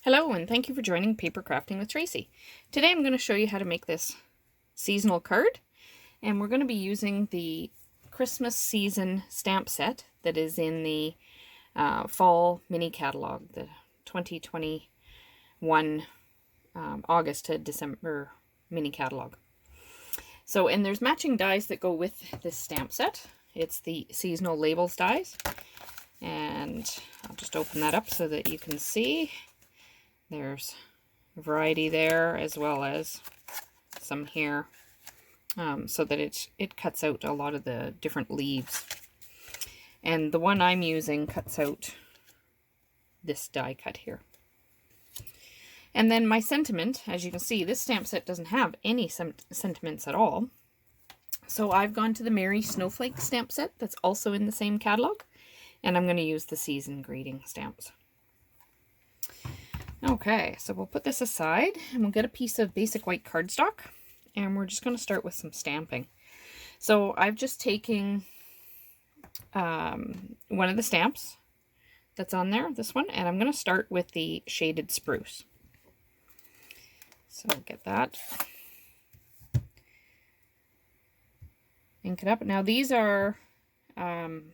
Hello and thank you for joining Paper Crafting with Tracey. Today I'm going to show you how to make this seasonal card, and we're going to be using the Christmas season stamp set that is in the fall mini catalog, the 2021 August to December mini catalog. So, and there's matching dies that go with this stamp set. It's the seasonal labels dies, and I'll just open that up so that you can see. There's a variety there as well as some here, so that it cuts out a lot of the different leaves. And the one I'm using cuts out this die cut here. And then my sentiment, as you can see, this stamp set doesn't have any sentiments at all. So I've gone to the Merry Snowflake stamp set that's also in the same catalog, and I'm going to use the season greeting stamps. Okay, so we'll put this aside and we'll get a piece of basic white cardstock, and we're just going to start with some stamping. So I've just taken one of the stamps that's on there, this one, and I'm going to start with the shaded spruce. So get that. Ink it up. Now these are kind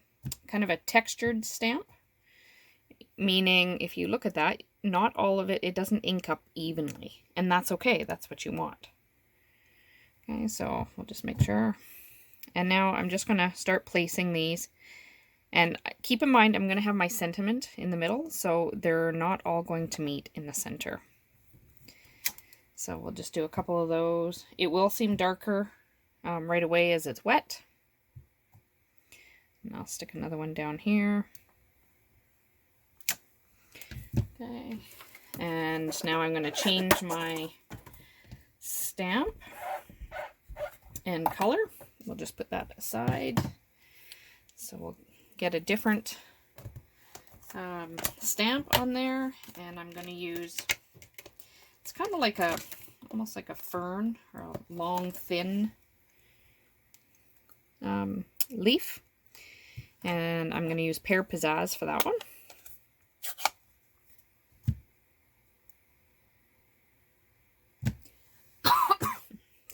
of a textured stamp, meaning if you look at that, not all of it doesn't ink up evenly, and that's okay. That's what you want. Okay, so we'll just make sure. And now I'm just going to start placing these. And keep in mind, I'm going to have my sentiment in the middle, so they're not all going to meet in the center. So we'll just do a couple of those. It will seem darker right away as it's wet. And I'll stick another one down here. Okay, and now I'm going to change my stamp and color. We'll just put that aside. So we'll get a different stamp on there, and I'm going to use, it's kind of like almost like a fern or a long thin leaf, and I'm going to use Pear Pizzazz for that one.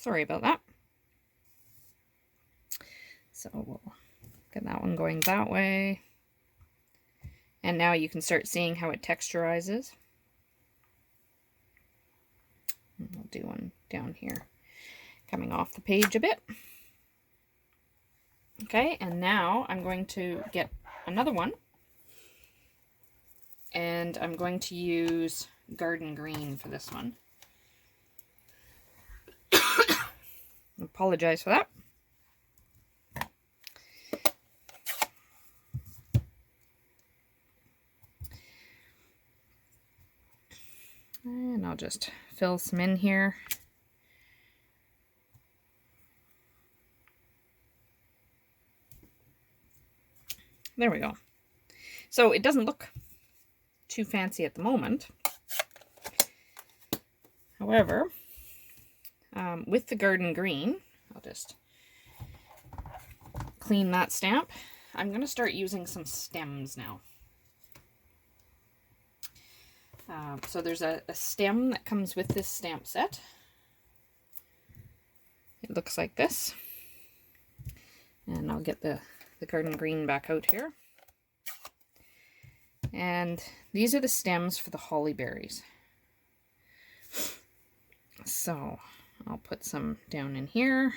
Sorry about that. So we'll get that one going that way. And now you can start seeing how it texturizes. And we'll do one down here, coming off the page a bit. Okay, and now I'm going to get another one. And I'm going to use Garden Green for this one. Apologize for that. And I'll just fill some in here. There we go. So it doesn't look too fancy at the moment. However, with the Garden Green, I'll just clean that stamp. I'm going to start using some stems now. So there's a stem that comes with this stamp set. It looks like this. And I'll get the Garden Green back out here. And these are the stems for the holly berries. So I'll put some down in here.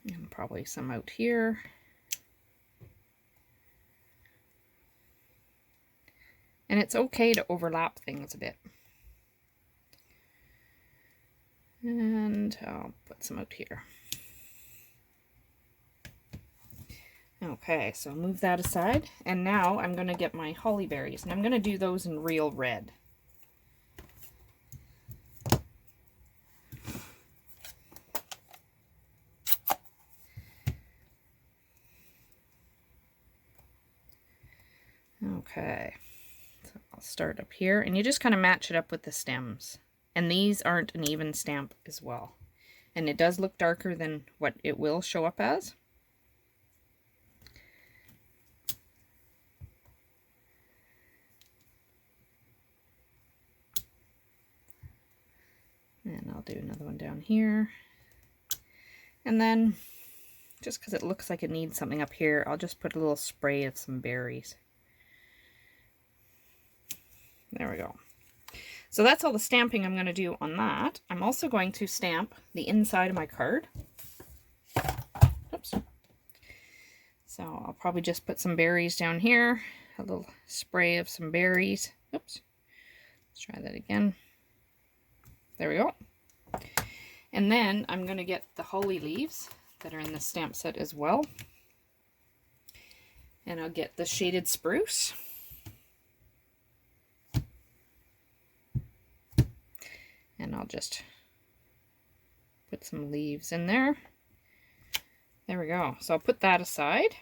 And probably some out here. And it's okay to overlap things a bit. And I'll put some out here. Okay, so move that aside. And now I'm going to get my holly berries. And I'm going to do those in real red. Okay, so I'll start up here, and you just kind of match it up with the stems. And these aren't an even stamp as well. And it does look darker than what it will show up as. I'll do another one down here. And then, just because it looks like it needs something up here, I'll just put a little spray of some berries. There we go. So that's all the stamping I'm going to do on that. I'm also going to stamp the inside of my card. Oops. So I'll probably just put some berries down here, a little spray of some berries. Oops. Let's try that again. There we go. And then I'm going to get the holly leaves that are in the stamp set as well. And I'll get the shaded spruce. And I'll just put some leaves in there. There we go. So I'll put that aside.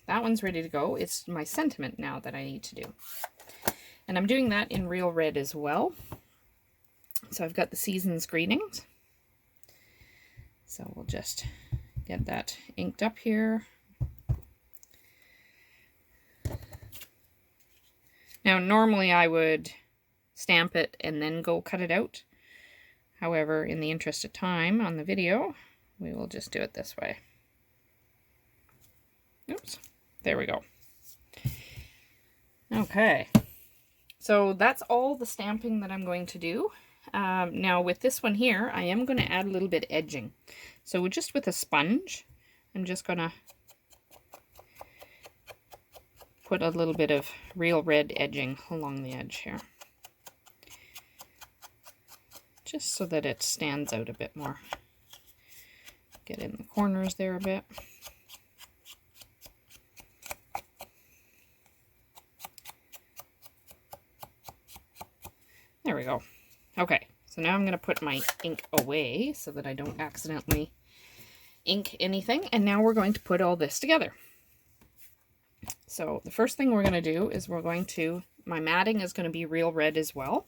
That one's ready to go. It's my sentiment now that I need to do. And I'm doing that in real red as well. So I've got the season's greetings. So we'll just get that inked up here. Now normally I would stamp it and then go cut it out. However, in the interest of time on the video, we will just do it this way. Oops, there we go. Okay, so that's all the stamping that I'm going to do. Now with this one here, I am going to add a little bit edging. So just with a sponge, I'm just going to put a little bit of real red edging along the edge here. Just so that it stands out a bit more. Get in the corners there a bit. There we go. Okay, so now I'm going to put my ink away so that I don't accidentally ink anything. And now we're going to put all this together. So the first thing we're going to do is my matting is going to be real red as well.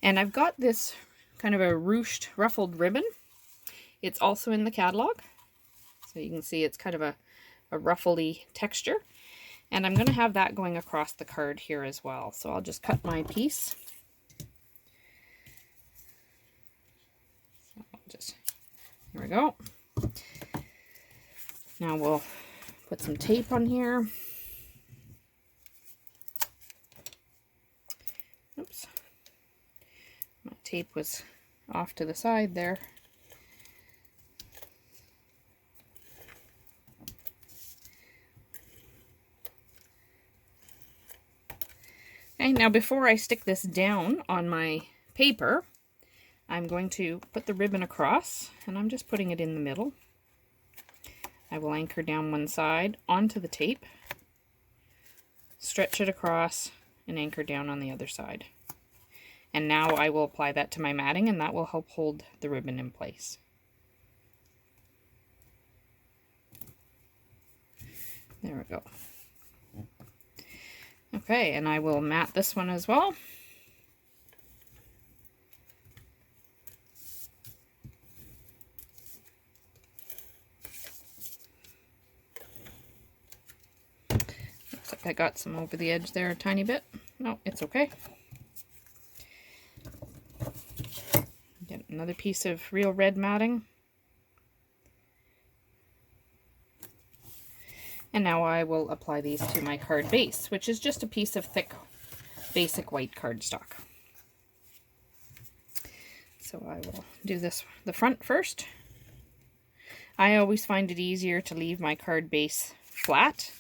And I've got this kind of a ruched, ruffled ribbon. It's also in the catalog. So you can see it's kind of a ruffly texture. And I'm going to have that going across the card here as well. So I'll just cut my piece. There we go. Now we'll put some tape on here. Oops. My tape was off to the side there. Okay, now before I stick this down on my paper, I'm going to put the ribbon across, and I'm just putting it in the middle. I will anchor down one side onto the tape, stretch it across, and anchor down on the other side. And now I will apply that to my matting, and that will help hold the ribbon in place. There we go. Okay, and I will mat this one as well. I got some over the edge there a tiny bit. No, it's okay. Get another piece of real red matting. And now I will apply these to my card base, which is just a piece of thick, basic white cardstock. So I will do the front first. I always find it easier to leave my card base flat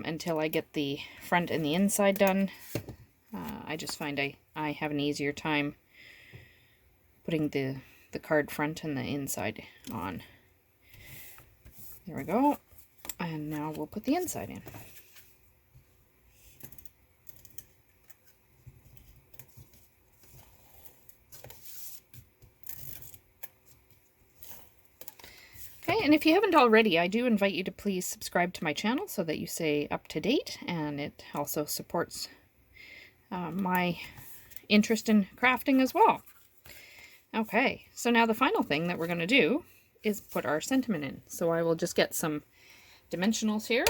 until I get the front and the inside done. I just find I have an easier time putting the card front and the inside on. There we go. And now we'll put the inside in. Okay, and if you haven't already, I do invite you to please subscribe to my channel so that you stay up to date, and it also supports my interest in crafting as well. Okay, so now the final thing that we're going to do is put our sentiment in. So I will just get some dimensionals here.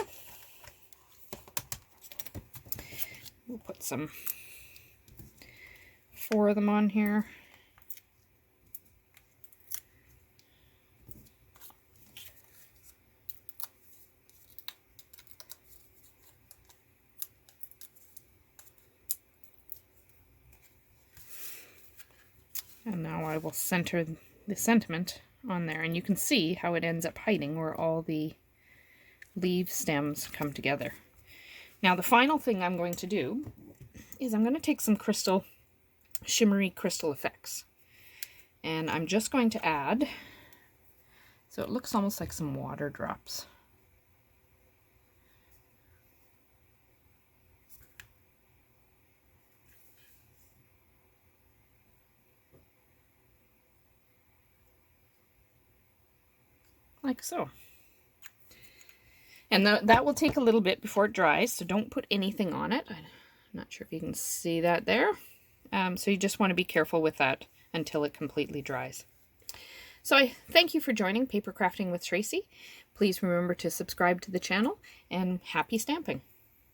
We'll put 4 of them on here. And now I will center the sentiment on there, and you can see how it ends up hiding where all the leaf stems come together. Now the final thing I'm going to do is I'm going to take some shimmery crystal effects, and I'm just going to add, so it looks almost like some water drops. Like so. And that will take a little bit before it dries, so don't put anything on it. I'm not sure if you can see that there. So you just want to be careful with that until it completely dries. So I thank you for joining Paper Crafting with Tracey. Please remember to subscribe to the channel, and happy stamping!